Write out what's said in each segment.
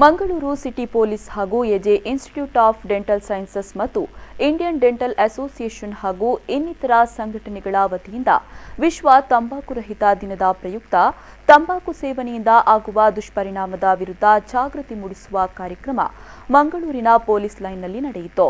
Mangaluru city police ಹಾಗೂ AJ institute of dental sciences ಮತ್ತು Indian dental association ಹಾಗೂ ಇನ್ನಿತರ ಸಂಘಟನೆಗಳ ವತಿಯಿಂದ ವಿಶ್ವ ತಂಬಾಕು ರಹಿತ ದಿನದ ಪ್ರಯುಕ್ತ ತಂಬಾಕು ಸೇವನೆಯಿಂದ ಆಗುವ ದುಷ್ಪರಿಣಾಮದ ವಿರುದ್ಧ ಜಾಗೃತಿ ಮೂಡಿಸುವ ಕಾರ್ಯಕ್ರಮ ಮಂಗಳೂರಿನ ಪೊಲೀಸ್ ಲೈನ್ನಲ್ಲಿ ನಡೆಯಿತು.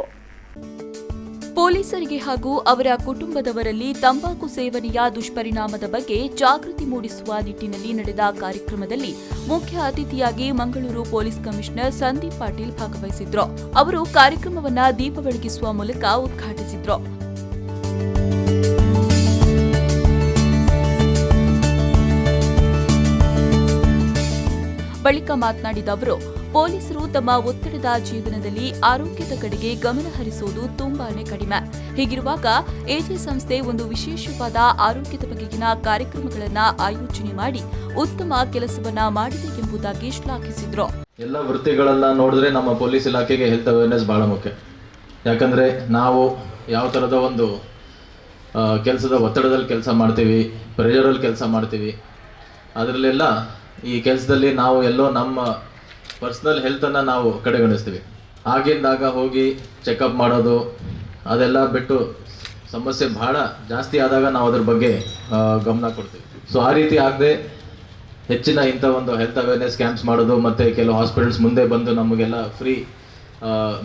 ಪೊಲೀಸರಿಗೆ ಹಾಗೂ ಅವರ ಕುಟುಂಬದವರಲ್ಲಿ ತಂಬಾಕು ಸೇವನೆಯ ದುಷ್ಪರಿಣಾಮದ ಬಗ್ಗೆ ಜಾಗೃತಿ ಮೂಡಿಸುವ ನಿಟ್ಟಿನಲ್ಲಿ ನಡೆದ ಕಾರ್ಯಕ್ರಮದಲ್ಲಿ ಮುಖ್ಯ ಅತಿಥಿಯಾಗಿ ಮಂಗಳೂರು ಪೊಲೀಸ್ ಕಮಿಷನರ್ ಸಂದೀಪ್ ಪಾಟೀಲ್ ಭಾಗವಹಿಸಿದ್ರು. ಅವರು ಕಾರ್ಯಕ್ರಮವನ್ನು ದೀಪ ಬೆಳಗಿಸುವ ಮೂಲಕ ಉದ್ಘಾಟಿಸಿದ್ರು. ಬಳಿಕ ಮಾತನಾಡಿದ ಅವರು, ಪೊಲೀಸರು ತಮ್ಮ ಒತ್ತಡದ ಜೀವನದಲ್ಲಿ ಆರೋಗ್ಯದ ಕಡೆಗೆ ಗಮನ ಹರಿಸುವುದು ತುಂಬಾನೇ ಕಡಿಮೆ. ಹೀಗಿರುವಾಗ ಎಜೆ ಸಂಸ್ಥೆ ಒಂದು ವಿಶೇಷವಾದ ಆರೋಗ್ಯದ ಬಗೆಗಿನ ಕಾರ್ಯಕ್ರಮಗಳನ್ನು ಆಯೋಜನೆ ಮಾಡಿ ಉತ್ತಮ ಕೆಲಸವನ್ನ ಮಾಡಿದೆ ಎಂಬುದಾಗಿ ಶ್ಲಾಘಿಸಿದ್ರು. ಎಲ್ಲ ವೃತ್ತಿಗಳನ್ನ ನೋಡಿದ್ರೆ ನಮ್ಮ ಪೊಲೀಸ್ ಇಲಾಖೆಗೆ ಹೆಲ್ತ್ ಅವೇರ್ನೆಸ್ ಬಹಳ ಮುಖ್ಯ. ಯಾಕಂದ್ರೆ ನಾವು ಯಾವ ತರದ ಒಂದು ಕೆಲಸದ ಒತ್ತಡದಲ್ಲಿ ಕೆಲಸ ಮಾಡ್ತೀವಿ, ಪ್ರೆಷರಲ್ಲಿ ಕೆಲಸ ಮಾಡ್ತೀವಿ, ಅದರಲ್ಲೆಲ್ಲ ಈ ಕೆಲಸದಲ್ಲಿ ನಾವು ಎಲ್ಲೋ ನಮ್ಮ ಪರ್ಸನಲ್ ಹೆಲ್ತನ್ನು ನಾವು ಕಡೆಗಣಿಸ್ತೀವಿ. ಆಗಿಂದಾಗ ಹೋಗಿ ಚೆಕಪ್ ಮಾಡೋದು ಅದೆಲ್ಲ ಬಿಟ್ಟು ಸಮಸ್ಯೆ ಬಹಳ ಜಾಸ್ತಿ ಆದಾಗ ನಾವು ಅದ್ರ ಬಗ್ಗೆ ಗಮನ ಕೊಡ್ತೀವಿ. ಸೊ ಆ ರೀತಿ ಆಗದೆ ಹೆಚ್ಚಿನ ಇಂಥ ಒಂದು ಹೆಲ್ತ್ ಅವೇರ್ನೆಸ್ ಕ್ಯಾಂಪ್ಸ್ ಮಾಡೋದು ಮತ್ತು ಕೆಲವು ಹಾಸ್ಪಿಟಲ್ಸ್ ಮುಂದೆ ಬಂದು ನಮಗೆಲ್ಲ ಫ್ರೀ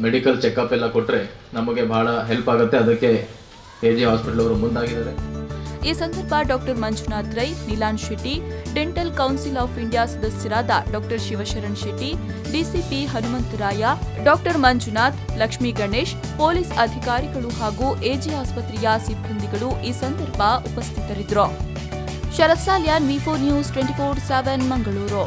ಮೆಡಿಕಲ್ ಚೆಕಪ್ ಎಲ್ಲ ಕೊಟ್ಟರೆ ನಮಗೆ ಬಹಳ ಹೆಲ್ಪ್ ಆಗುತ್ತೆ. ಅದಕ್ಕೆ ಎಜೆ ಹಾಸ್ಪಿಟಲ್ ಅವರು ಮುಂದಾಗಿದ್ದಾರೆ. ಈ ಸಂದರ್ಭ doctor Manjunath Rai, Neelan Shetty, dental council of India ಸದಸ್ಯರಾದ doctor Shivasharan Shetty, DCP Hanumantharaya, doctor Manjunath, Lakshmi Ganesh, police ಅಧಿಕಾರಿಗಳು ಹಾಗೂ ಎಜೆ ಆಸ್ಪತ್ರೆಯ ಸಿಬ್ಬಂದಿಗಳು ಈ ಸಂದರ್ಭ ಉಪಸ್ಥಿತರಿದ್ದರು. ಶರತ್ ಸಾಲ್ಯಾನ್, ವಿ4 ನ್ಯೂಸ್ 24/7 ಮಂಗಳೂರು.